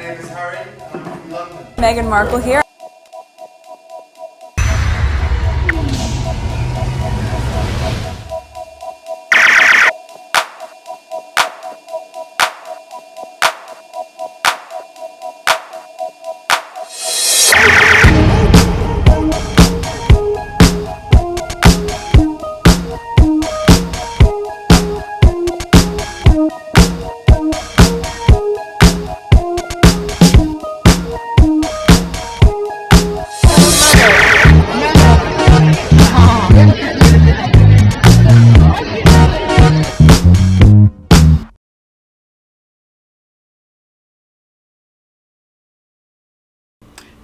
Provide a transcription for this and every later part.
name is Harry, and I'm from London. Meghan Markle here.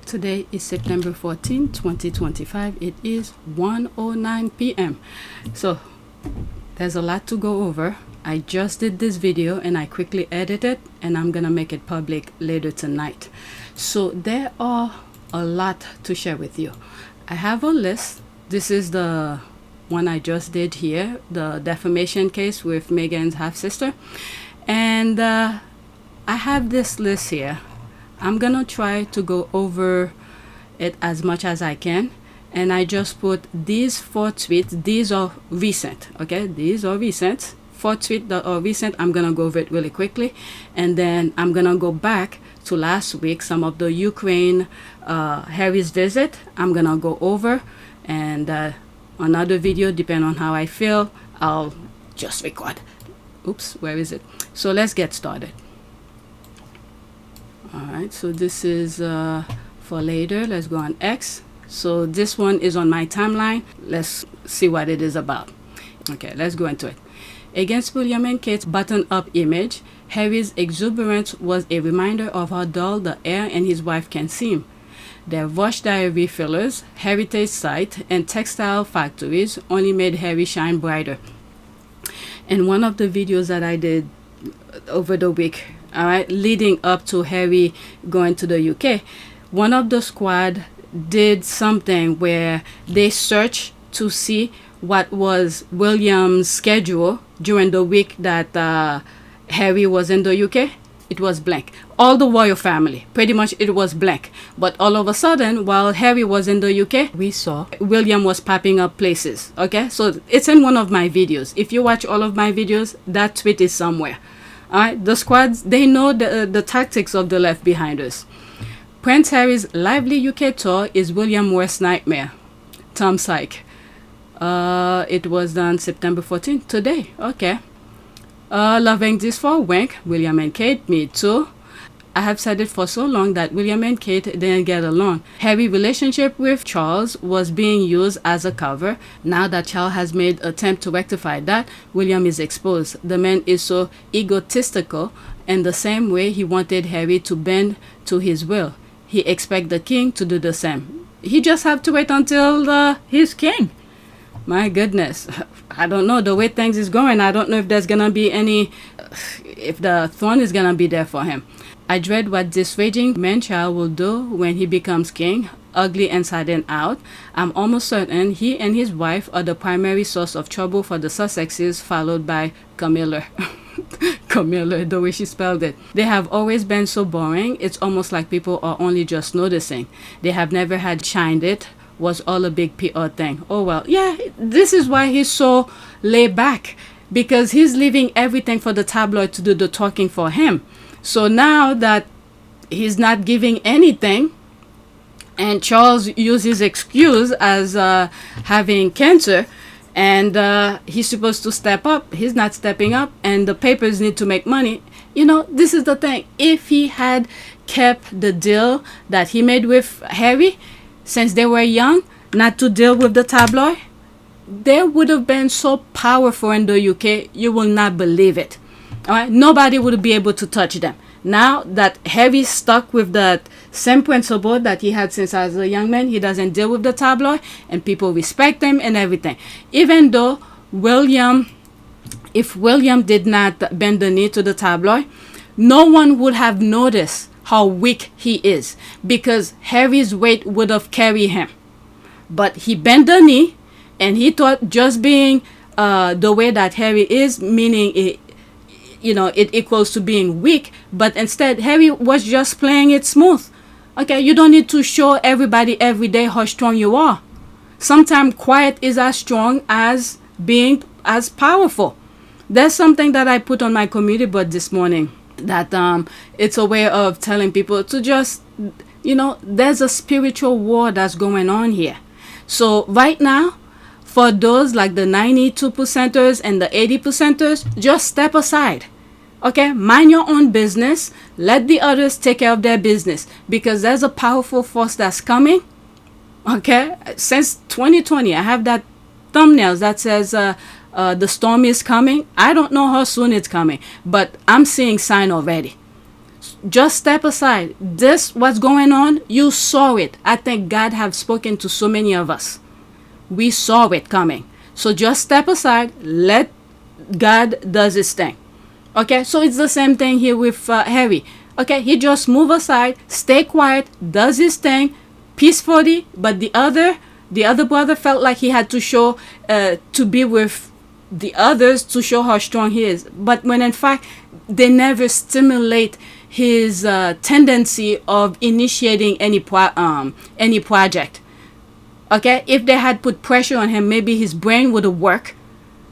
Today is September 14, 2025. It is 1:09 p.m. So there's a lot to go over. I just did this video and I quickly edited and I'm gonna make it public later tonight. So there are a lot to share with you. I have a list. This is the one I just did here, the defamation case with Meghan's half-sister. And I have this list here. I'm gonna try to go over it as much as I can, and I just put these 4 tweets. These are recent, okay? These are recent. 4 tweets that are recent. I'm gonna go over it really quickly, and then I'm gonna go back to last week, some of the Ukraine Harry's visit. I'm gonna go over, and another video, depending on how I feel, I'll just record. Oops, where is it? So let's get started. Alright, so this is for later. Let's go on X. So this one is on my timeline. Let's see what it is about. Okay, let's go into it. Against William and Kate's button-up image, Harry's exuberance was a reminder of how dull the heir and his wife can seem. Their wash diary fillers, heritage site, and textile factories only made Harry shine brighter. In one of the videos that I did over the week, all right, leading up to Harry going to the UK, one of the squad did something where they searched to see what was William's schedule during the week that Harry was in the UK. It was blank. All the royal family, pretty much it was blank. But all of a sudden, while Harry was in the UK, we saw William was popping up places. Okay, so it's in one of my videos. If you watch all of my videos, that tweet is somewhere. Alright, the squads, they know the tactics of the left behind us. Prince Harry's lively UK tour is William's worst nightmare. Tom Syke. It was done September 14th, today. Okay. Loving this for a wink. William and Kate, me too. I have said it for so long that William and Kate didn't get along. Harry's relationship with Charles was being used as a cover. Now that Charles has made an attempt to rectify that, William is exposed. The man is so egotistical, in the same way he wanted Harry to bend to his will. He expects the king to do the same. He just have to wait until he's king. My goodness. I don't know the way things is going. I don't know if there's gonna be any, if the throne is gonna be there for him. I dread what this raging man-child will do when he becomes king, ugly inside and out. I'm almost certain he and his wife are the primary source of trouble for the Sussexes, followed by Camilla. Camilla, the way she spelled it. They have always been so boring, it's almost like people are only just noticing. They have never had shined it, was all a big PR thing. Oh well, yeah, this is why he's so laid back, because he's leaving everything for the tabloid to do the talking for him. So now that he's not giving anything, and Charles used his excuse as having cancer, and he's supposed to step up, he's not stepping up, and the papers need to make money. You know, this is the thing. If he had kept the deal that he made with Harry, since they were young, not to deal with the tabloid, they would have been so powerful in the UK, you will not believe it. All right, nobody would be able to touch them. Now that Harry's stuck with that same principle that he had since as a young man, he doesn't deal with the tabloid, and people respect him and everything. Even though if William did not bend the knee to the tabloid, no one would have noticed how weak he is, because Harry's weight would have carried him. But he bent the knee, and he thought just being the way that Harry is, meaning it equals to being weak, but instead Harry was just playing it smooth. Okay, you don't need to show everybody every day how strong you are. Sometimes quiet is as strong as being as powerful. There's something that I put on my community board this morning, that it's a way of telling people to just, there's a spiritual war that's going on here. So right now, for those like the 92%ers and the 80%ers, just step aside. Okay, mind your own business. Let the others take care of their business, because there's a powerful force that's coming. Okay, since 2020, I have that thumbnails that says the storm is coming. I don't know how soon it's coming, but I'm seeing sign already. Just step aside. This, what's going on, you saw it. I think God have spoken to so many of us. We saw it coming. So just step aside. Let God does his thing. Okay, so it's the same thing here with Harry. Okay, he just move aside, stay quiet, does his thing peacefully, but the other brother felt like he had to show to be with the others to show how strong he is. But when in fact they never stimulate his tendency of initiating any project. Okay, if they had put pressure on him, maybe his brain would have worked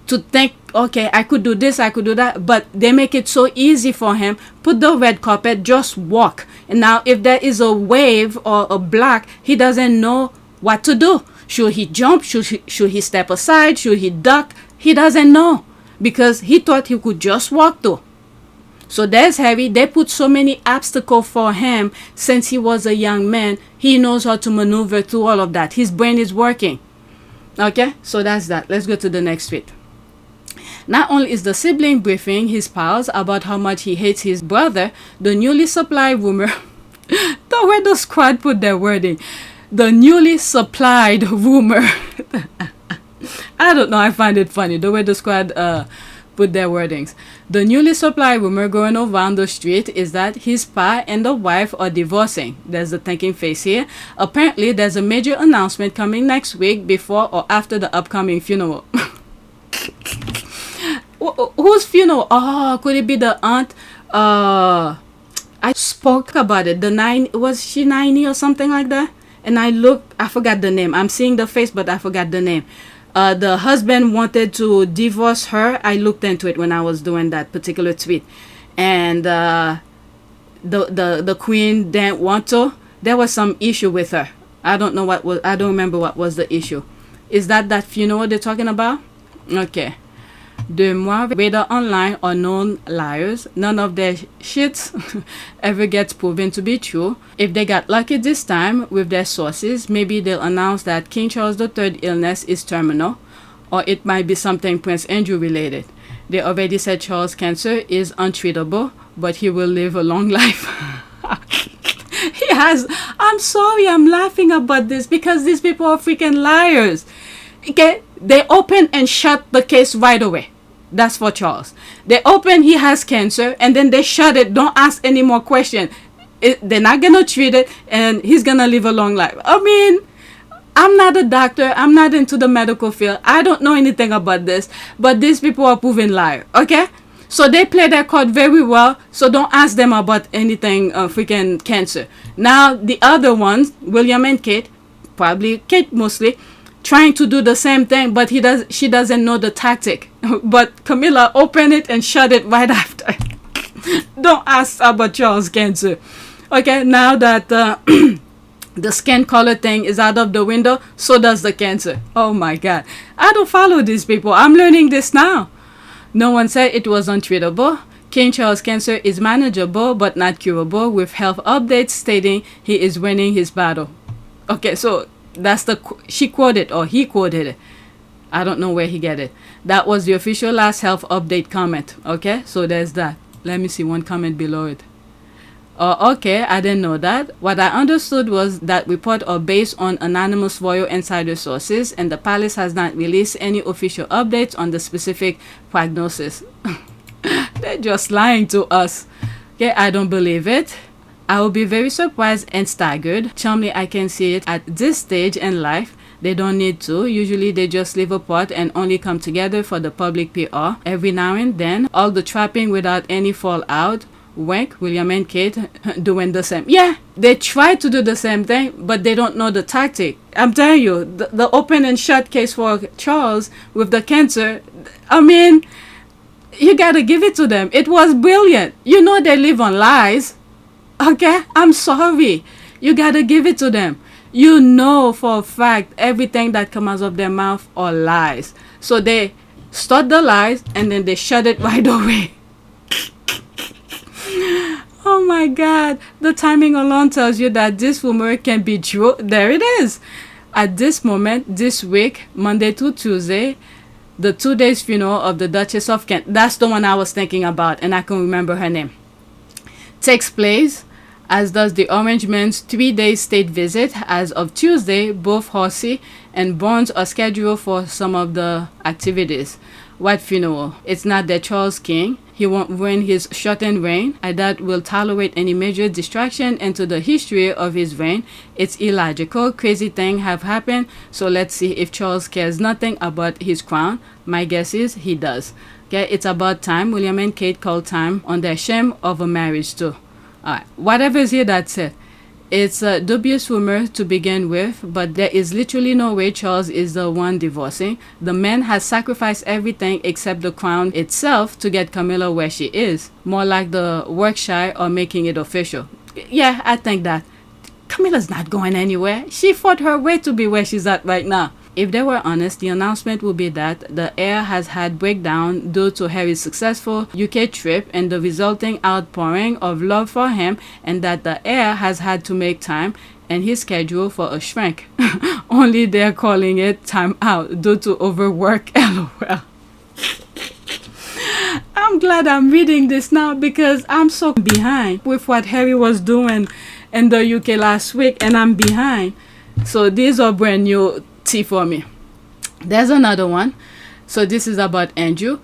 to think, okay, I could do this, I could do that. But they make it so easy for him. Put the red carpet, just walk. And now if there is a wave or a block, he doesn't know what to do. Should he jump? Should he step aside? Should he duck? He doesn't know, because he thought he could just walk through. So there's Harry. They put so many obstacles for him since he was a young man. He knows how to maneuver through all of that. His brain is working. Okay, so that's that. Let's go to the next tweet. Not only is the sibling briefing his pals about how much he hates his brother, the newly supplied rumor, the way the squad put their wording, the newly supplied rumor. I don't know, I find it funny, the way the squad put their wordings. The newly supplied rumor going around the street is that his pa and the wife are divorcing. There's a thinking face here. Apparently, there's a major announcement coming next week before or after the upcoming funeral. Whose funeral? Oh, could it be the aunt? I spoke about it. Was she 90 or something like that? And I forgot the name. I'm seeing the face, but I forgot the name. The husband wanted to divorce her. I looked into it when I was doing that particular tweet. And the queen didn't want to. There was some issue with her. I don't remember what was the issue. Is that funeral they're talking about? Okay. De moi, whether online or known liars, none of their shits ever gets proven to be true. If they got lucky this time with their sources, maybe they'll announce that King Charles III illness is terminal, or it might be something Prince Andrew related. They already said Charles' cancer is untreatable, but he will live a long life. He has. I'm sorry, I'm laughing about this because these people are freaking liars. Okay, they open and shut the case right away. That's for Charles. They open, he has cancer, and then they shut it. Don't ask any more questions. They're not gonna treat it, and he's gonna live a long life. I mean, I'm not a doctor. I'm not into the medical field. I don't know anything about this, but these people are proven liars. Okay, so they play their card very well. So don't ask them about anything freaking cancer. Now the other ones, William and Kate, probably Kate mostly, trying to do the same thing, but she doesn't know the tactic. But Camilla opened it and shut it right after. Don't ask about Charles' cancer. Okay, now that the skin color thing is out of the window, so does the cancer. Oh my God, I don't follow these people. I'm learning this now. No one said it was untreatable. King Charles' cancer is manageable but not curable, with health updates stating he is winning his battle. Okay, so that's he quoted it. I don't know where he get it. That was the official last health update comment. Okay, so there's that. Let me see one comment below it. Okay, I didn't know that. What I understood was that reports are based on anonymous royal insider sources, and the palace has not released any official updates on the specific prognosis. They're just lying to us. Okay, I don't believe it. I will be very surprised and staggered. Chumley, I can see it at this stage in life. They don't need to. Usually they just live apart and only come together for the public PR. Every now and then, all the trapping without any fallout. Wink, William and Kate doing the same. Yeah, they try to do the same thing, but they don't know the tactic. I'm telling you, the open and shut case for Charles with the cancer, I mean, you gotta give it to them. It was brilliant. You know they live on lies. Okay? I'm sorry. You gotta give it to them. You know for a fact everything that comes out of their mouth are lies. So they start the lies and then they shut it right away. Oh my God. The timing alone tells you that this rumor can be true. There it is. At this moment, this week, Monday to Tuesday, the 2 days funeral of the Duchess of Kent, that's the one I was thinking about, and I can remember her name, takes place, as does the Orange Man's 3-day state visit. As of Tuesday, both Horsey and Barnes are scheduled for some of the activities. What funeral? It's not that Charles King. He won't win his shortened reign. I doubt will tolerate any major distraction into the history of his reign. It's illogical. Crazy things have happened. So let's see if Charles cares nothing about his crown. My guess is he does. Okay, it's about time. William and Kate called time on their shame of a marriage too. Alright, whatever is here, that's it. It's a dubious rumor to begin with, but there is literally no way Charles is the one divorcing. The man has sacrificed everything except the crown itself to get Camilla where she is. More like the Yorkshire or making it official. Yeah, I think that. Camilla's not going anywhere. She fought her way to be where she's at right now. If they were honest, the announcement would be that the heir has had breakdown due to Harry's successful UK trip and the resulting outpouring of love for him, and that the heir has had to make time and his schedule for a shrink. Only they're calling it time out due to overwork. LOL. I'm glad I'm reading this now because I'm so behind with what Harry was doing in the UK last week, and I'm behind. So these are brand new tea for me. There's another one. So this is about Andrew.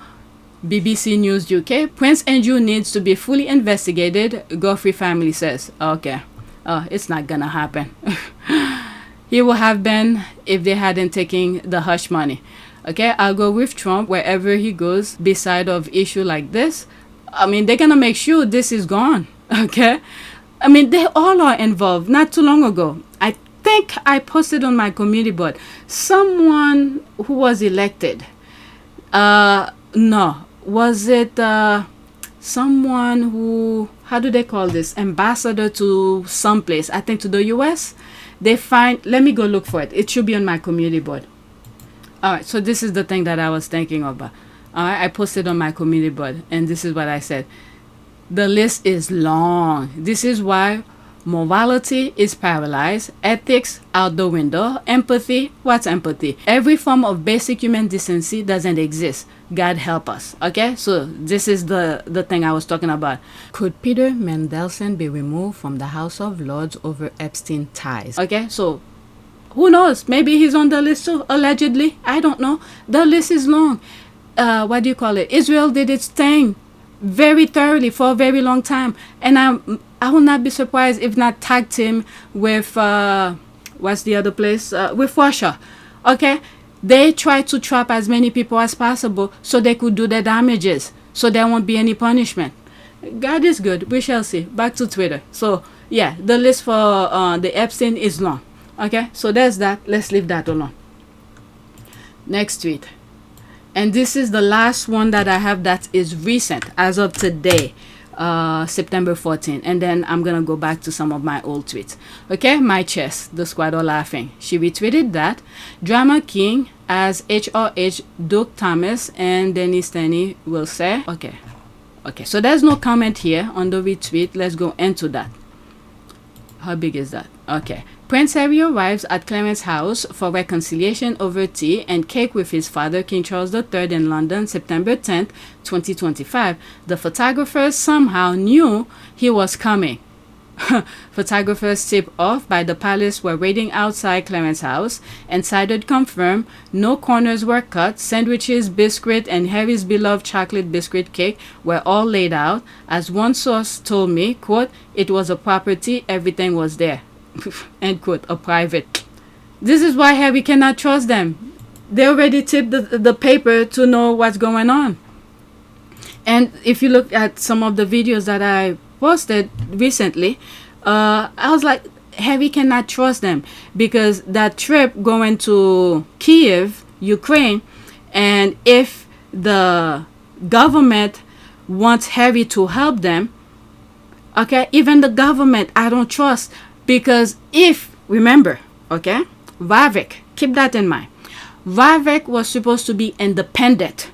BBC News UK. Prince Andrew needs to be fully investigated, Giuffre family says. Okay. Oh, it's not gonna happen. He would have been if they hadn't taken the hush money. Okay, I'll go with Trump wherever he goes beside of issue like this. I mean, they're gonna make sure this is gone. Okay, I mean, they all are involved. Not too long ago, I think I posted on my community board someone who was elected. No, was it someone who, how do they call this, ambassador to someplace, I think to the US? They find, let me go look for it. It should be on my community board. All right, so this is the thing that I was thinking about. All right, I posted on my community board, and this is what I said. The list is long. This is why morality is paralyzed, ethics out the window, empathy, what's empathy? Every form of basic human decency doesn't exist. God help us. Okay, so this is the thing I was talking about. Could Peter Mandelson be removed from the House of Lords over Epstein ties? Okay, so who knows? Maybe he's on the list too, allegedly. I don't know. The list is long. What do you call it? Israel did its thing very thoroughly for a very long time, and I will not be surprised if not tagged him with what's the other place, with Russia. Okay, they try to trap as many people as possible so they could do their damages, so there won't be any punishment. God is good. We shall see. Back to Twitter. So yeah, the list for the Epstein is long. Okay, so there's that. Let's leave that alone. Next tweet. And this is the last one that I have that is recent, as of today, September 14. And then I'm going to go back to some of my old tweets. Okay, my chess, the squad are laughing. She retweeted that. Drama King as HRH Duke Thomas and Dennis Stanley will say. Okay, so there's no comment here on the retweet. Let's go into that. How big is that? Okay. Prince Harry arrives at Clement's house for reconciliation over tea and cake with his father, King Charles III, in London, September 10th, 2025. The photographers somehow knew he was coming. Photographers tipped off by the palace were waiting outside Clement's house. Insiders confirm no corners were cut. Sandwiches, biscuit, and Harry's beloved chocolate biscuit cake were all laid out. As one source told me, quote, it was a property, everything was there. End quote, a private. This is why Harry cannot trust them. They already tipped the paper to know what's going on. And if you look at some of the videos that I posted recently, I was like, Harry cannot trust them, because that trip going to Kyiv, Ukraine, and if the government wants Harry to help them, okay, even the government I don't trust, because if, remember, okay, Vavik, keep that in mind. Vavik was supposed to be independent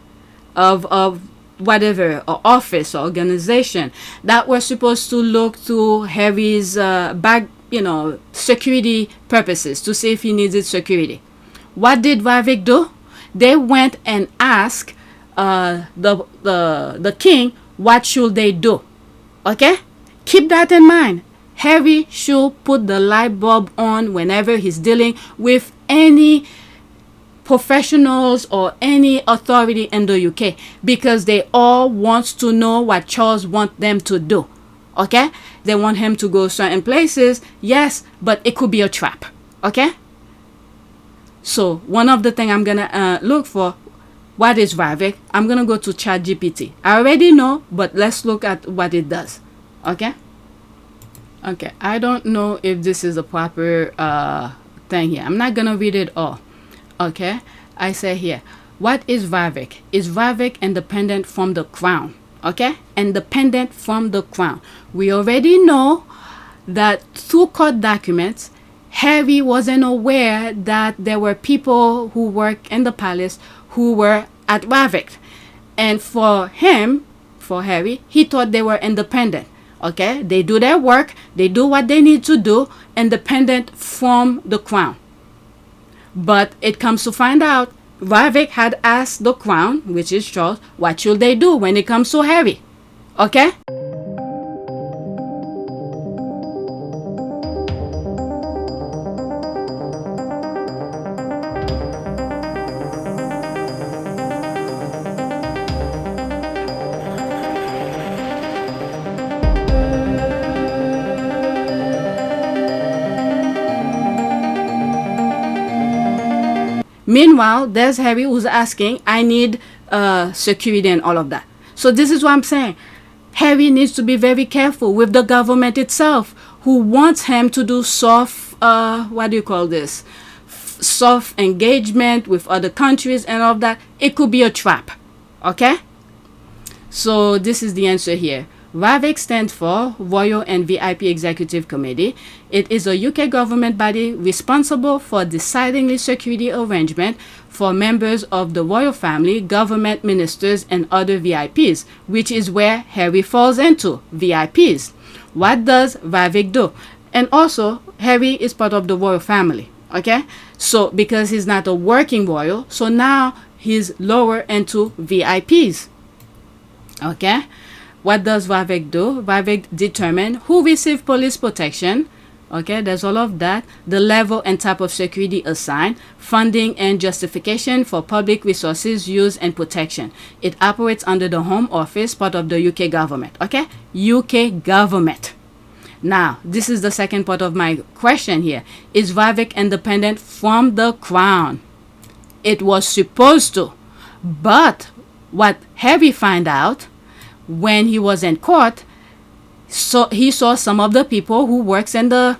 of whatever or office or organization that was supposed to look to Harry's security purposes, to see if he needed security. What did Vavik do? They went and asked the king, what should they do? Okay, keep that in mind. Harry should put the light bulb on whenever he's dealing with any professionals or any authority in the UK, because they all want to know what Charles wants them to do. Okay, they want him to go certain places, yes, but it could be a trap. Okay, so one of the things I'm gonna look for, what is Vavik? I'm gonna go to ChatGPT. I already know, but let's look at what it does. Okay, I don't know if this is a proper thing here. I'm not gonna read it all. Okay, I say here, what is Vavik? Is Vavik independent from the crown? Okay, independent from the crown. We already know that through court documents, Harry wasn't aware that there were people who work in the palace who were at Vavik, and for Harry, he thought they were independent. Okay, they do their work, they do what they need to do, independent from the crown. But it comes to find out, Vavik had asked the crown, which is Charles, what should they do when it comes to Harry. Okay? Meanwhile, there's Harry who's asking, I need security and all of that. So this is what I'm saying. Harry needs to be very careful with the government itself, who wants him to do soft, soft engagement with other countries and all of that. It could be a trap. Okay? So this is the answer here. Vavik stands for Royal and VIP Executive Committee. It is a UK government body responsible for deciding the security arrangement for members of the royal family, government ministers, and other VIPs, which is where Harry falls into, VIPs. What does Vavik do? And also, Harry is part of the royal family, okay? So, because he's not a working royal, so now he's lower into VIPs, okay? What does Vavik do? Vavik determine who receive police protection. Okay, there's all of that. The level and type of security assigned, funding and justification for public resources use and protection. It operates under the Home Office, part of the UK government. Okay, UK government. Now, this is the second part of my question here. Is Vavik independent from the crown? It was supposed to. But what Harry found out when he was in court, so he saw some of the people who works in the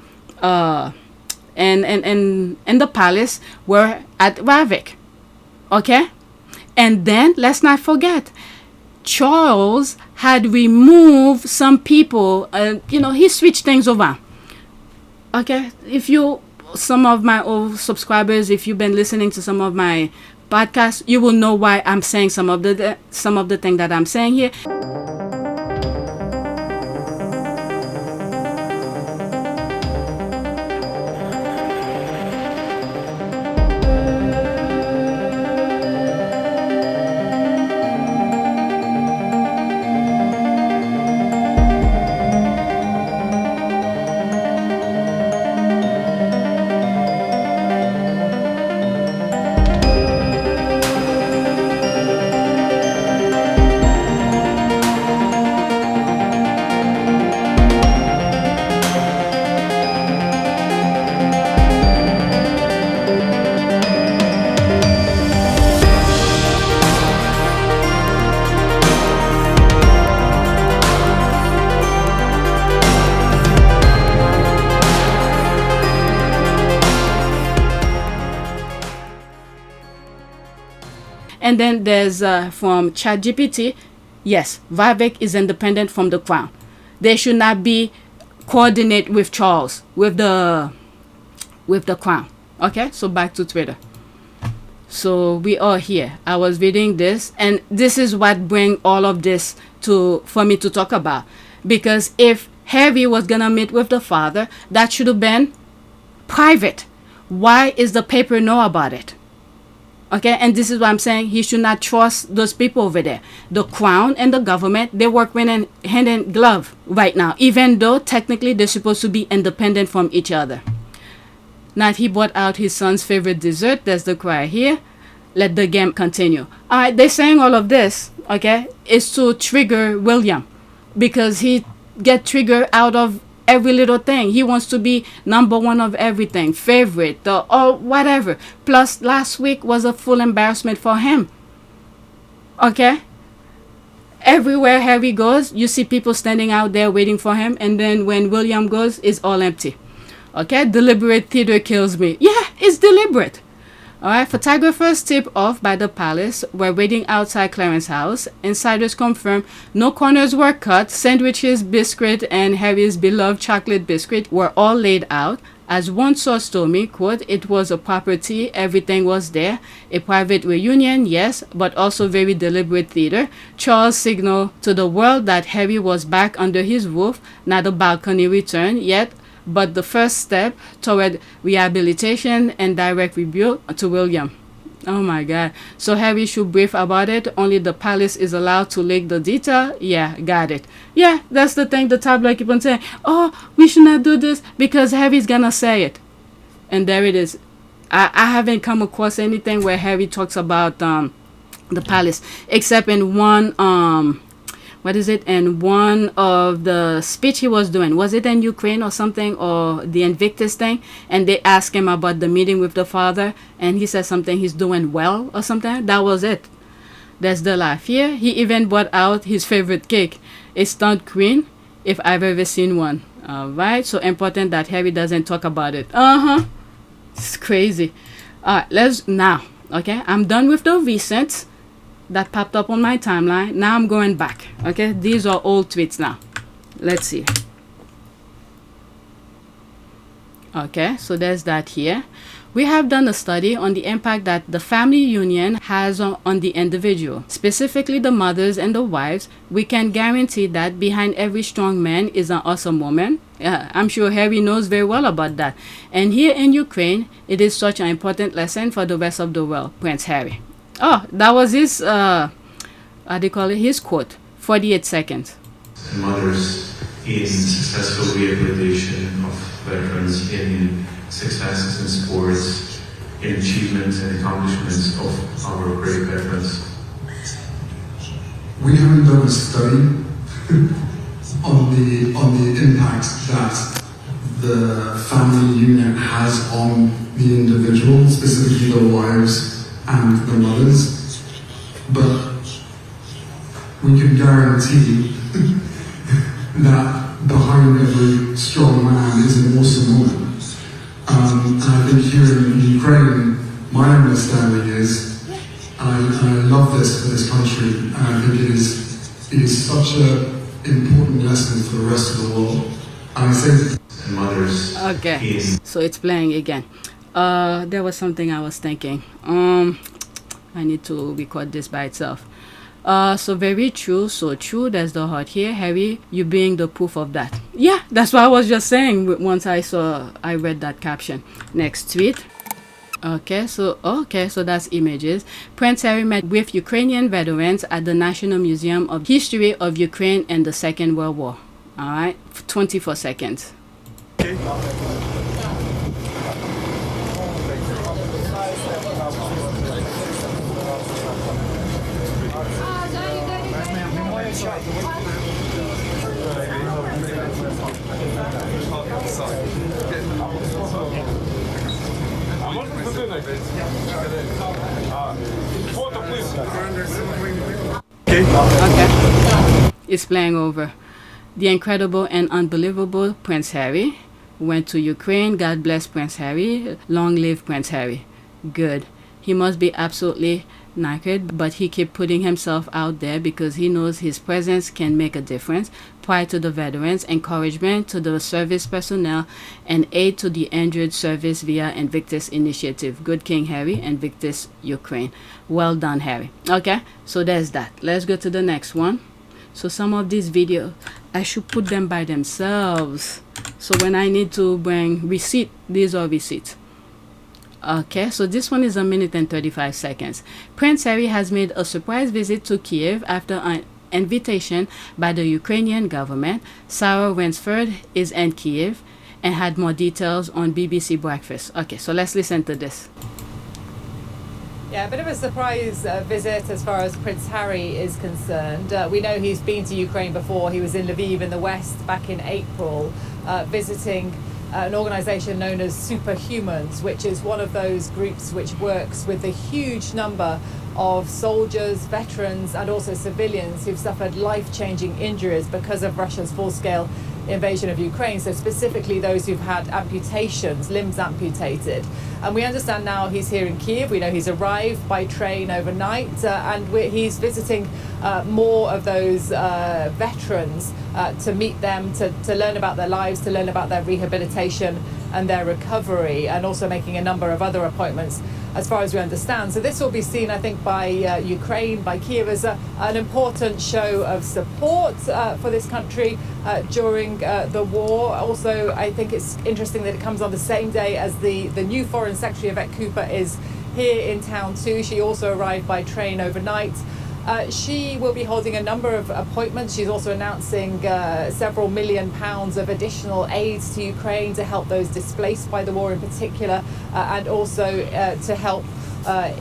in the palace were at Vavik. Okay, and then let's not forget, Charles had removed some people. He switched things over. Okay, some of my old subscribers, if you've been listening to some of my podcasts, you will know why I'm saying some of the things that I'm saying here. And then there's from ChatGPT, yes, Vivek is independent from the crown. They should not be coordinate with Charles, with the crown. Okay, so back to Twitter. So we are here. I was reading this, and this is what bring all of this for me to talk about. Because if Harry was gonna meet with the father, that should have been private. Why is the paper know about it? Okay, and this is what I'm saying. He should not trust those people over there. The crown and the government, they work hand in glove right now, even though technically they're supposed to be independent from each other. Now he brought out his son's favorite dessert. There's the cry here. Let the game continue. All right, they're saying all of this, okay, is to trigger William, because he get triggered out of every little thing. He wants to be number one of everything, favorite, or whatever. Plus, last week was a full embarrassment for him. Okay? Everywhere Harry goes, you see people standing out there waiting for him, and then when William goes, it's all empty. Okay? Deliberate theater kills me. Yeah, it's deliberate. Alright, photographers tipped off by the palace were waiting outside Clarence's house. Insiders confirm no corners were cut. Sandwiches, biscuit, and Harry's beloved chocolate biscuit were all laid out. As one source told me, quote, it was a property, everything was there. A private reunion, yes, but also very deliberate theater. Charles signaled to the world that Harry was back under his roof, not a balcony return yet, but the first step toward rehabilitation and direct rebuke to William. Oh my God. So Harry should brief about it. Only the palace is allowed to leak the detail. Yeah, got it. Yeah, that's the thing the tabloid keep on saying. Oh, we should not do this because Harry's gonna say it. And there it is. I haven't come across anything where Harry talks about the palace, except in one in one of the speech he was doing. Was it in Ukraine or something, or the Invictus thing? And they asked him about the meeting with the father, and he said something, he's doing well or something. That was it. That's the laugh here. He even brought out his favorite cake, a stunned queen, if I've ever seen one. All right, so important that Harry doesn't talk about it. It's crazy. All right, let's now. Okay, I'm done with the recent that popped up on my timeline. Now I'm going back. Okay, these are old tweets now. Let's see. Okay, so there's that here. We have done a study on the impact that the family union has on the individual, specifically the mothers and the wives. We can guarantee that behind every strong man is an awesome woman. I'm sure Harry knows very well about that. And here in Ukraine, it is such an important lesson for the rest of the world. Prince Harry. Oh, that was his, how do you call it? His quote, 48 seconds. And mothers in successful rehabilitation of veterans, in successes in sports, in achievements and accomplishments of our great veterans. We haven't done a study on the impact that the family unit has on the individual, specifically the wives and the mothers, but we can guarantee that behind every strong man is an awesome woman. And I think here in Ukraine, my understanding is, and I love this for this country, and I think it is such an important lesson for the rest of the world. And I think mothers. Okay, so it's playing again. There was something I was thinking. I need to record this by itself. So very true, so true. There's the heart here. Harry, you being the proof of that. Yeah, that's what I was just saying once I read that caption. Next tweet. Okay, so that's images. Prince Harry met with Ukrainian veterans at the National Museum of History of Ukraine and the Second World War. All right, 24 seconds. Okay. Okay, it's playing over. The incredible and unbelievable Prince Harry went to Ukraine. God bless Prince Harry. Long live Prince Harry. Good. He must be absolutely knackered, but he kept putting himself out there because he knows his presence can make a difference. Pride to the veterans, encouragement to the service personnel, and aid to the injured service via Invictus Initiative. Good King Harry, Invictus Ukraine. Well done, Harry. Okay, so there's that. Let's go to the next one. So some of these videos, I should put them by themselves. So when I need to bring receipt, these are receipts. Okay, so this one is 1 minute and 35 seconds. Prince Harry has made a surprise visit to Kyiv after an invitation by the Ukrainian government. Sarah Ransford is in Kyiv and had more details on BBC Breakfast. Okay, so let's listen to this. Yeah, a bit of a surprise visit as far as Prince Harry is concerned. We know he's been to Ukraine before. He was in Lviv in the west back in April, visiting an organisation known as Superhumans, which is one of those groups which works with a huge number of soldiers, veterans and also civilians who've suffered life-changing injuries because of Russia's full-scale invasion of Ukraine, so specifically those who've had amputations, limbs amputated. And we understand now he's here in Kyiv. We know he's arrived by train overnight and he's visiting more of those veterans to meet them, to learn about their lives, to learn about their rehabilitation and their recovery, and also making a number of other appointments as far as we understand. So this will be seen, I think, by Ukraine, by Kyiv, as an important show of support for this country during the war. Also, I think it's interesting that it comes on the same day as the new Foreign Secretary, Yvette Cooper, is here in town too. She also arrived by train overnight. She will be holding a number of appointments. She's also announcing several £1 million of additional aids to Ukraine to help those displaced by the war in particular, and also to help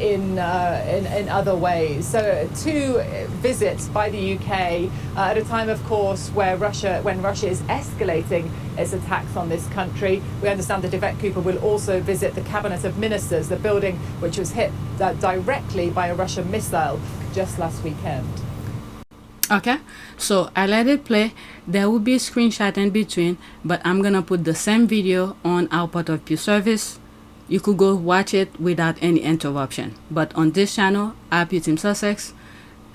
in other ways. So two visits by the UK at a time, of course, when Russia is escalating its attacks on this country. We understand that Yvette Cooper will also visit the Cabinet of Ministers, the building which was hit directly by a Russian missile just last weekend. Okay, so I let it play. There will be a screenshot in between, but I'm gonna put the same video on our Port of Peace service. You could go watch it without any interruption. But on this channel, APTS Team Sussex,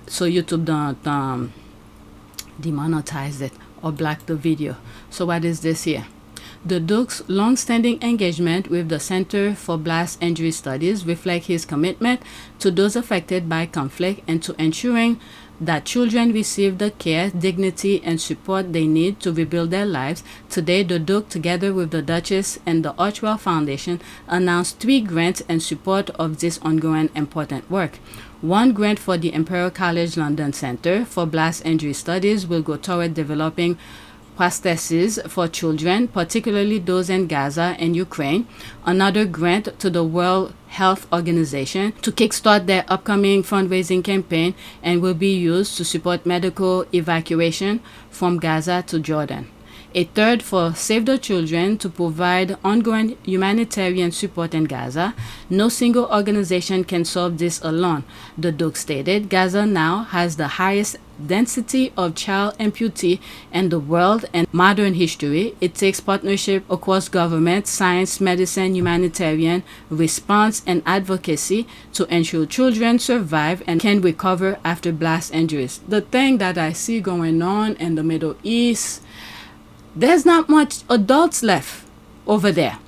so YouTube don't demonetize it or block the video. So what is this here? The Duke's long-standing engagement with the Center for Blast Injury Studies reflects his commitment to those affected by conflict and to ensuring that children receive the care, dignity, and support they need to rebuild their lives. Today, the Duke, together with the Duchess and the Archwell Foundation, announced 3 grants in support of this ongoing important work. 1 grant for the Imperial College London Center for Blast Injury Studies will go toward developing prostheses for children, particularly those in Gaza and Ukraine. Another grant to the World Health Organization to kickstart their upcoming fundraising campaign and will be used to support medical evacuation from Gaza to Jordan. A third for Save the Children to provide ongoing humanitarian support in Gaza. No single organization can solve this alone, the Duke stated. Gaza now has the highest density of child amputee in the world and modern history. It takes partnership across government, science, medicine, humanitarian response, and advocacy to ensure children survive and can recover after blast injuries. The thing that I see going on in the Middle East, there's not much adults left over there.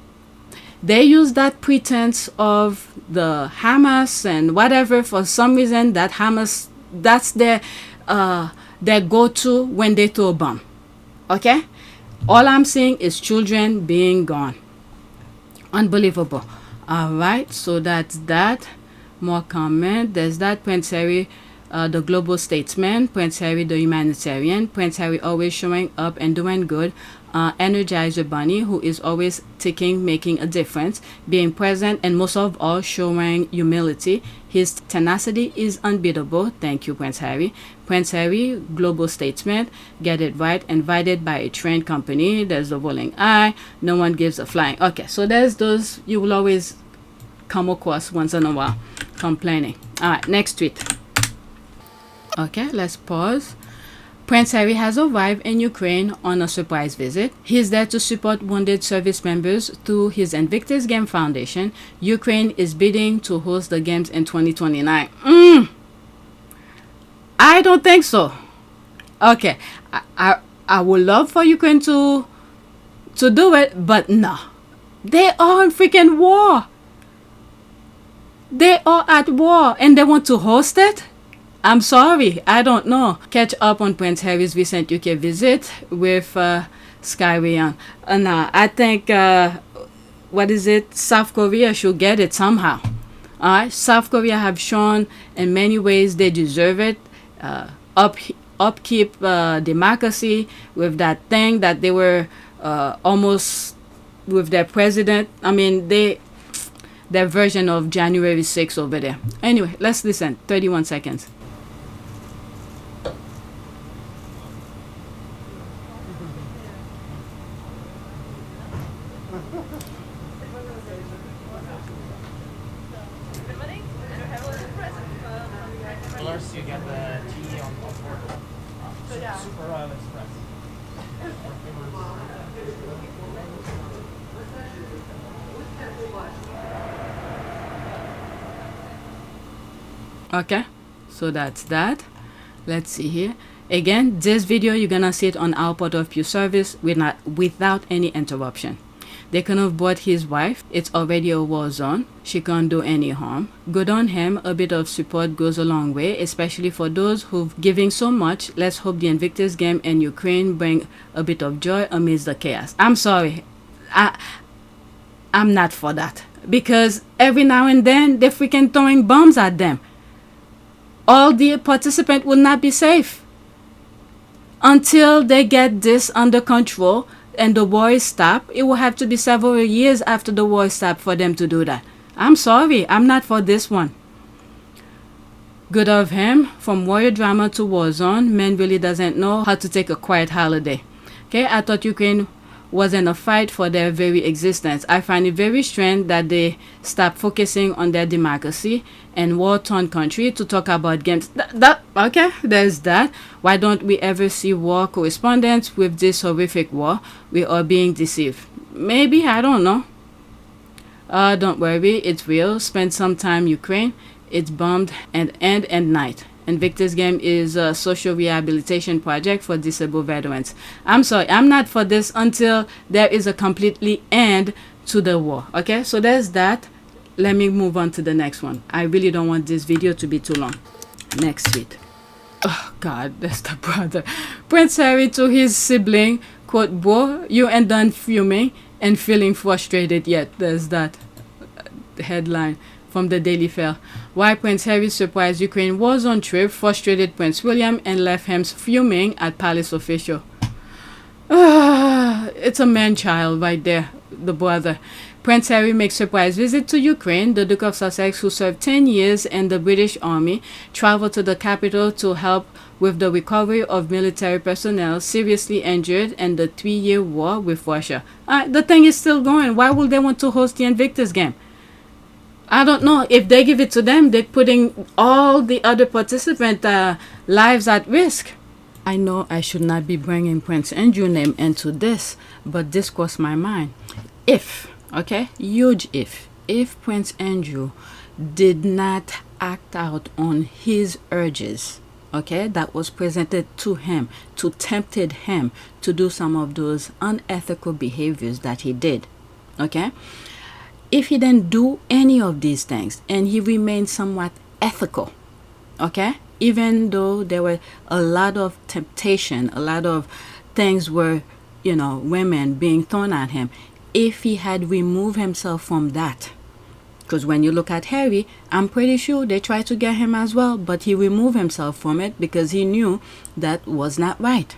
They use that pretense of the Hamas and whatever. For some reason, that Hamas, that's their go-to when they throw a bomb. Okay? All I'm seeing is children being gone. Unbelievable. All right, so that's that. More comment. There's that Prince Harry, the global statesman, Prince Harry the humanitarian, Prince Harry always showing up and doing good, Energizer Bunny who is always making a difference, being present, and most of all showing humility. His tenacity is unbeatable. Thank you, Prince Harry. Prince Harry, global statesman, get it right, invited by a train company. There's a rolling eye, no one gives a flying. Okay, so there's those you will always come across once in a while complaining. All right, next tweet. Okay, let's pause. Prince Harry has arrived in Ukraine on a surprise visit. He is there to support wounded service members through his Invictus Game Foundation. Ukraine is bidding to host the games in 2029. I don't think so. Okay, I would love for Ukraine to do it, but no. They are in freaking war. They are at war and they want to host it? I'm sorry, I don't know. Catch up on Prince Harry's recent UK visit with Skyrian. No, I think, South Korea should get it somehow. Alright, South Korea have shown in many ways they deserve it. Upkeep democracy with that thing that they were almost with their president. I mean, their version of January 6th over there. Anyway, let's listen. 31 seconds. You get the tea on board. Super Royal Express. Okay, so that's that. Let's see here. Again, this video you're gonna see it on our port of Pew service without any interruption. They could have bought his wife. It's already a war zone. She can't do any harm. Good on him. A bit of support goes a long way, especially for those who've given so much. Let's hope the Invictus game and Ukraine bring a bit of joy amidst the chaos. I'm sorry. I'm not for that. Because every now and then, they're freaking throwing bombs at them. All the participants will not be safe. Until they get this under control and the war is stopped, it will have to be several years after the war is stopped for them to do that. I'm sorry, I'm not for this one. Good of him. From warrior drama to war zone, man really doesn't know how to take a quiet holiday. Okay, I thought Ukraine was in a fight for their very existence. I find it very strange that they stopped focusing on their democracy and war-torn country to talk about games. Okay, there's that. Why don't we ever see war correspondence with this horrific war? We are being deceived. Maybe, I don't know. Don't worry, it's real. Spend some time Ukraine. It's bombed and end and night. Invictus game is a social rehabilitation project for disabled veterans. I'm sorry, I'm not for this until there is a completely end to the war. Okay, so there's that. Let me move on to the next one. I really don't want this video to be too long. Next tweet. Oh God, that's the brother. Prince Harry to his sibling, quote, "Bro, you ain't done fuming and feeling frustrated yet." There's that headline from the Daily Fair. Why Prince Harry surprised Ukraine war zone trip frustrated Prince William and left him fuming at palace official. It's a man-child right there, the brother. Prince Harry makes surprise visit to Ukraine. The Duke of Sussex, who served 10 years in the British Army, traveled to the capital to help with the recovery of military personnel seriously injured in the 3-year war with Russia. The thing is still going. Why would they want to host the Invictus game? I don't know. If they give it to them, they're putting all the other participant lives at risk. I know I should not be bringing Prince Andrew's name into this, but this crossed my mind. If, okay, huge if Prince Andrew did not act out on his urges, okay, that was presented to him, to tempted him to do some of those unethical behaviors that he did, okay, if he didn't do any of these things and he remained somewhat ethical, okay, even though there were a lot of temptation, a lot of things were, you know, women being thrown at him, if he had removed himself from that, because when you look at Harry, I'm pretty sure they tried to get him as well, but he removed himself from it because he knew that was not right.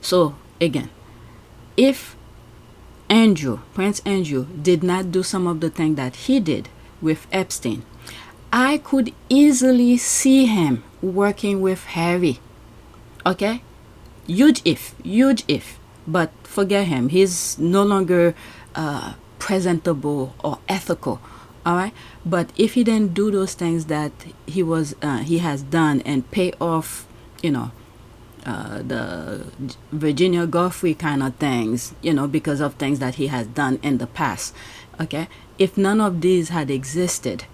So again, if Prince Andrew did not do some of the things that he did with Epstein, I could easily see him working with Harry. Okay? Huge if. But forget him. He's no longer presentable or ethical. All right? But if he didn't do those things that he has done and pay off, you know, the Virginia Giuffre kind of things, because of things that he has done in the past. Okay, if none of these had existed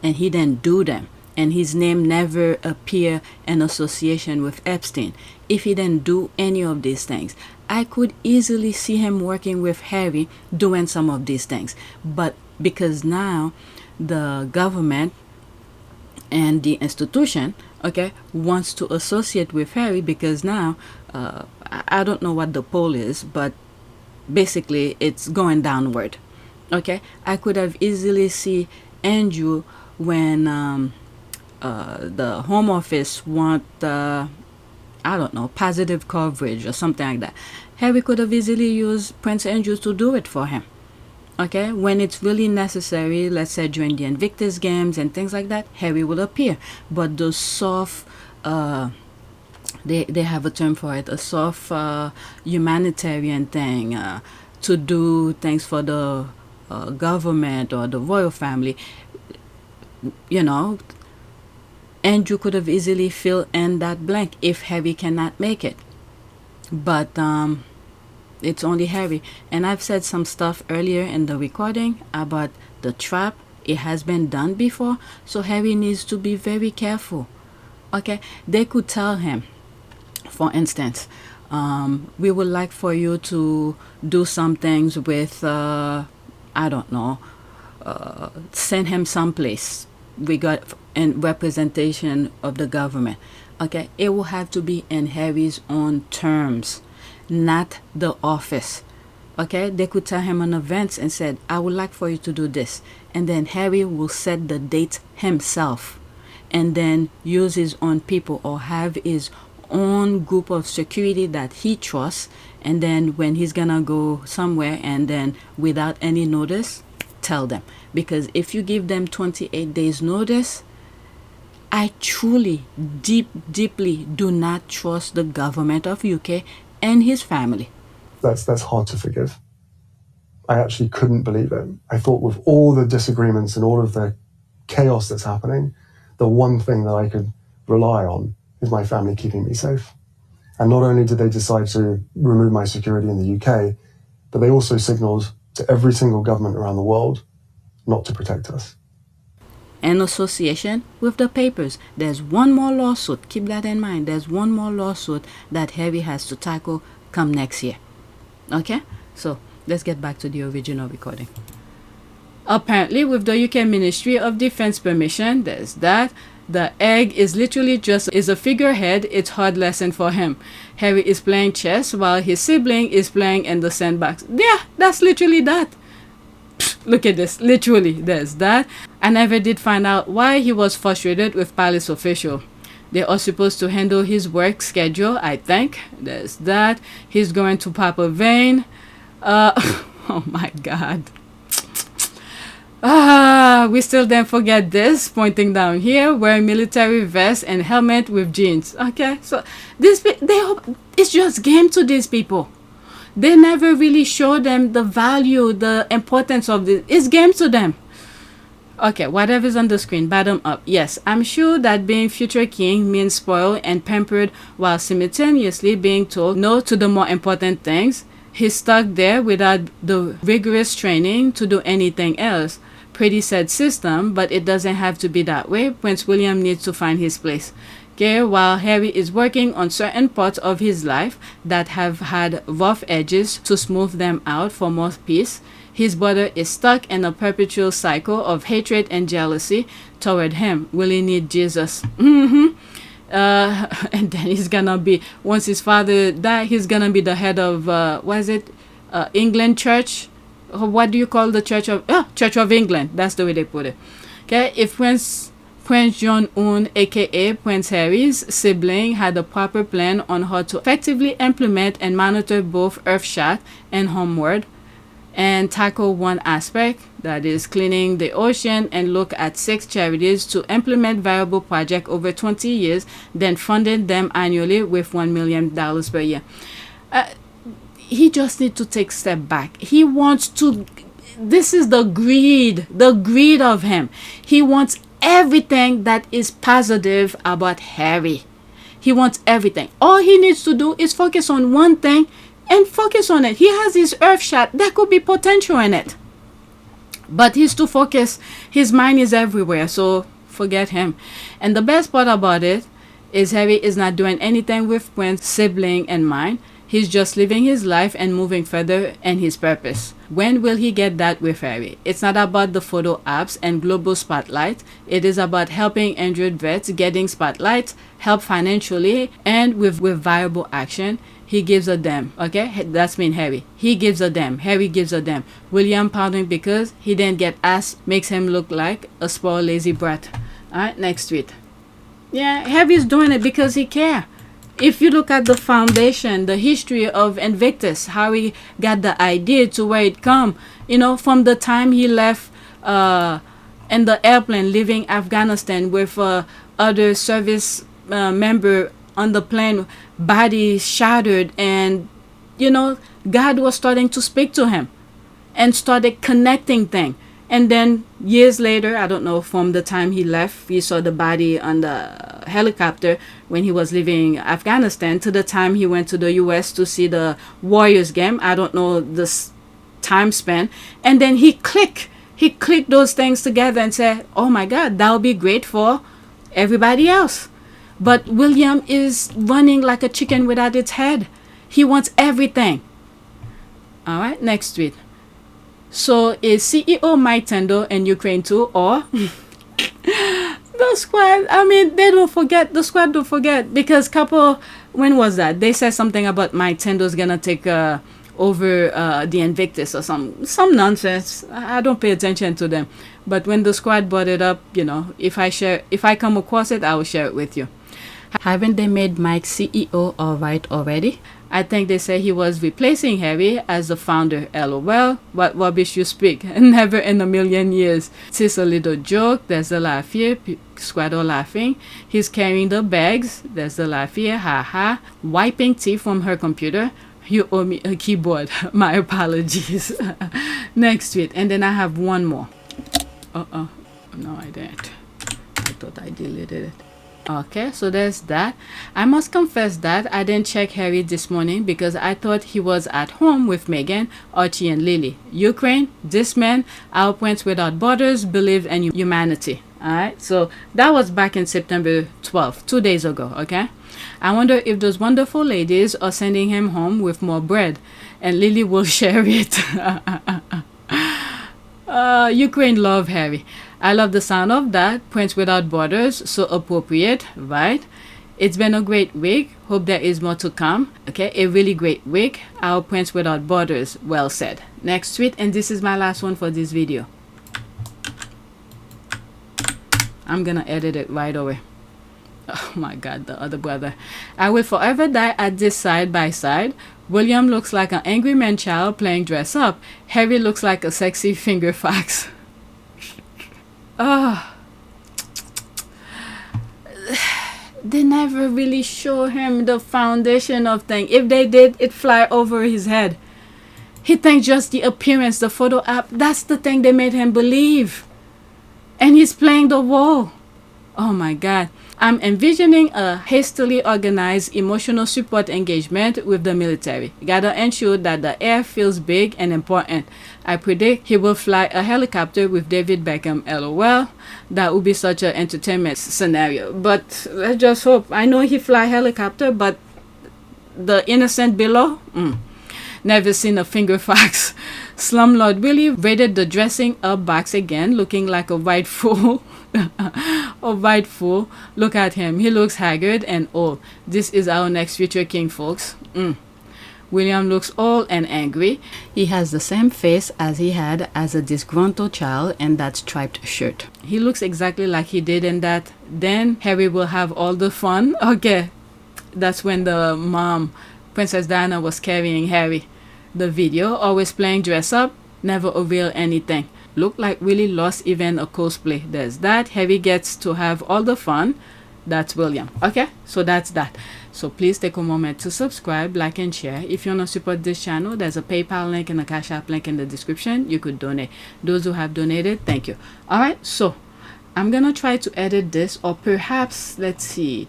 and he didn't do them, and his name never appear in association with Epstein, if he didn't do any of these things, I could easily see him working with Harry doing some of these things. But because now the government and the institution, okay, wants to associate with Harry, because now I don't know what the poll is, but basically it's going downward. Okay, I could have easily see Andrew when the Home Office want I don't know, positive coverage or something like that. Harry could have easily used Prince Andrew to do it for him. Okay, when it's really necessary, let's say during the Invictus Games and things like that, Harry will appear. But those soft, they have a term for it, a soft humanitarian thing, to do things for the government or the royal family, Andrew could have easily filled in that blank if Harry cannot make it. But it's only Harry. And I've said some stuff earlier in the recording about the trap. It has been done before, so Harry needs to be very careful. Okay, they could tell him, for instance, we would like for you to do some things with, I don't know, send him someplace. We got in representation of the government. Okay, it will have to be in Harry's own terms, not the office. Okay, they could tell him on events and said, I would like for you to do this, and then Harry will set the date himself, and then use his own people or have his own group of security that he trusts, and then when he's gonna go somewhere and then without any notice, tell them. Because if you give them 28 days notice, I truly, deeply do not trust the government of UK and his family. That's hard to forgive. I actually couldn't believe it. I thought with all the disagreements and all of the chaos that's happening, the one thing that I could rely on is my family keeping me safe. And not only did they decide to remove my security in the UK, but they also signaled to every single government around the world not to protect us. In association with the papers, there's one more lawsuit. Keep that in mind. There's one more lawsuit that Harry has to tackle come next year. Okay? So let's get back to the original recording. Apparently, with the UK Ministry of Defense permission, there's that. The egg is literally just a figurehead. It's hard lesson for him. Harry is playing chess while his sibling is playing in the sandbox. Yeah, that's literally that. Look at this. Literally, there's that. I never did find out why he was frustrated with palace official. They are supposed to handle his work schedule, I think. There's that. He's going to Papa Vane. Oh my God. We still didn't forget this, pointing down here, wearing military vest and helmet with jeans. Okay, so it's just game to these people. They never really show them the value, the importance of this. It's game to them. Okay, whatever's on the screen, bottom up. Yes, I'm sure that being future king means spoiled and pampered while simultaneously being told no to the more important things. He's stuck there without the rigorous training to do anything else. Pretty sad system, but it doesn't have to be that way. Prince William needs to find his place. Okay, while Harry is working on certain parts of his life that have had rough edges to smooth them out for more peace, his brother is stuck in a perpetual cycle of hatred and jealousy toward him. Will he need Jesus? And then he's gonna be, once his father died, he's gonna be the head of England Church. What do you call the Church of Church of England? That's the way they put it. Okay, if Prince John-Un, aka Prince Harry's sibling, had a proper plan on how to effectively implement and monitor both Earthshot and Homeworld, and tackle one aspect, that is cleaning the ocean, and look at 6 charities to implement viable project over 20 years, then funded them annually with $1 million per year. He just needs to take a step back. He wants to, this is the greed of him. He wants everything that is positive about Harry. He wants everything. All he needs to do is focus on one thing and focus on it. He has his earth shot. There could be potential in it. But he's too focused. His mind is everywhere. So forget him. And the best part about it is Harry is not doing anything with Prince's sibling in mind. He's just living his life and moving further in his purpose. When will he get that with Harry? It's not about the photo apps and global spotlight. It is about helping injured vets getting spotlight, help financially, and with viable action. He gives a damn. Okay, that's mean Harry. He gives a damn. Harry gives a damn. William pouting because he didn't get asked makes him look like a spoiled lazy brat. Alright, next tweet. Yeah, Harry's doing it because he cares. If you look at the foundation, the history of Invictus, how he got the idea to where it come, you know, from the time he left in the airplane leaving Afghanistan with other service member on the plane, body shattered, and, you know, God was starting to speak to him and started connecting things. And then years later, I don't know, from the time he left, he saw the body on the helicopter when he was leaving Afghanistan to the time he went to the US to see the Warriors game. I don't know this time span. And then he clicked those things together and said, oh my God, that would be great for everybody else. But William is running like a chicken without its head. He wants everything. All right, next tweet. So is CEO Mike Tendo in Ukraine too, or the squad? I mean, the squad don't forget, because when was that? They said something about Mike Tendo's gonna take over the Invictus or some nonsense. I don't pay attention to them, but when the squad brought it up, you know, if I come across it, I will share it with you. Haven't they made Mike CEO alright already? I think they say he was replacing Harry as the founder. LOL, what rubbish you speak. Never in a million years. It's a little joke. There's a laugh here. Squad all laughing. He's carrying the bags. There's a laugh here. Ha. Wiping tea from her computer. You owe me a keyboard. My apologies. Next tweet. And then I have one more. No, I didn't. I thought I deleted it. Okay, so there's that. I must confess that I didn't check Harry this morning because I thought he was at home with Meghan, Archie, and Lily. Ukraine, this man, our Prince Without Borders, believed in humanity. Alright, so that was back in September 12th, 2 days ago, okay? I wonder if those wonderful ladies are sending him home with more bread, and Lily will share it. Ukraine love Harry. I love the sound of that. Prince Without Borders, so appropriate, right? It's been a great week. Hope there is more to come. Okay, a really great week. Our Prince Without Borders, well said. Next tweet, and this is my last one for this video. I'm gonna edit it right away. Oh my God, the other brother. I will forever die at this side by side. William looks like an angry man child playing dress up. Harry looks like a sexy finger fox. They never really show him the foundation of things. If they did, it fly over his head. He thinks just the appearance, the photo app, that's the thing they made him believe. And he's playing the role. Oh my God. I'm envisioning a hastily organized emotional support engagement with the military. Gotta ensure that the air feels big and important. I predict he will fly a helicopter with David Beckham. LOL. That would be such an entertainment scenario. But let's just hope. I know he fly helicopter, but the innocent below? Never seen a finger fox. Slumlord Willie raided the dressing up box again, looking like a white fool. A white fool. Look at him. He looks haggard and old. This is our next future king, folks. William looks old and angry. He has the same face as he had as a disgruntled child in that striped shirt. He looks exactly like he did in that. Then Harry will have all the fun. Okay, that's when the mom, Princess Diana, was carrying Harry. The video, always playing dress up, never reveal anything. Look like really lost even a cosplay. There's that. Harry gets to have all the fun. That's William. Okay, so that's that. So please take a moment to subscribe, like, and share. If you want to support this channel, there's a PayPal link and a Cash App link in the description. You could donate. Those who have donated, thank you. All right, so I'm gonna try to edit this, or perhaps, let's see,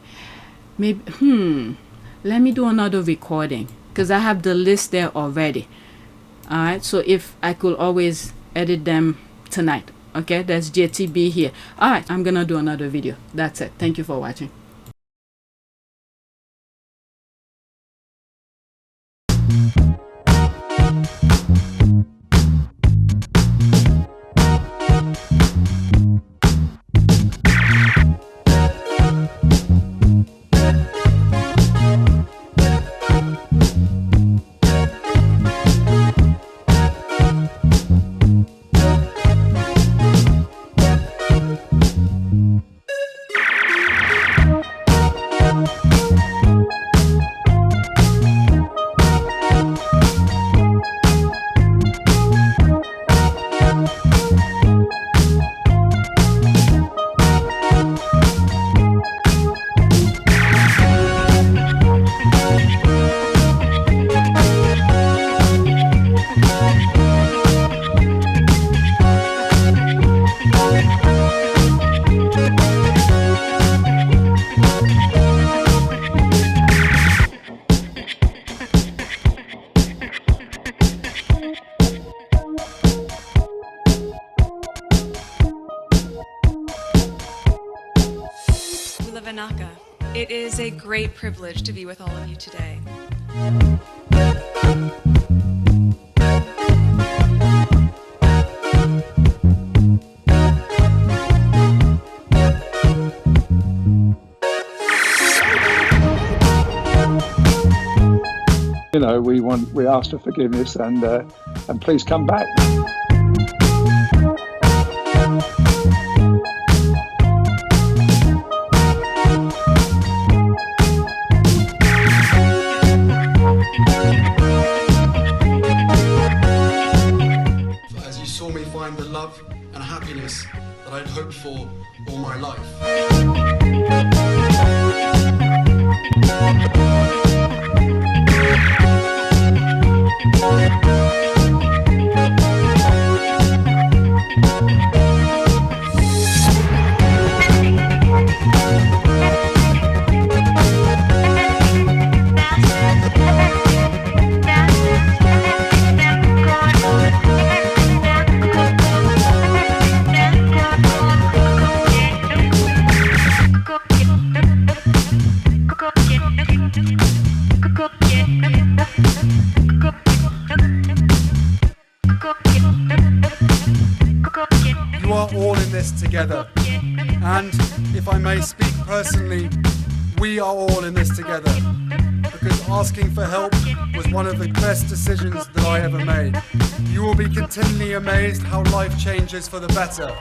Maybe, let me do another recording because I have the list there already. All right, so if I could always edit them tonight. Okay, that's JTB here. All right, I'm gonna do another video. That's it. Thank you for watching. It is a great privilege to be with all of you today. You know, we ask for forgiveness and please come back. As you saw me find the love and happiness that I'd hoped for all my life. You are all in this together, and if I may speak personally, we are all in this together, because asking for help was one of the best decisions that I ever made. You will be continually amazed how life changes for the better.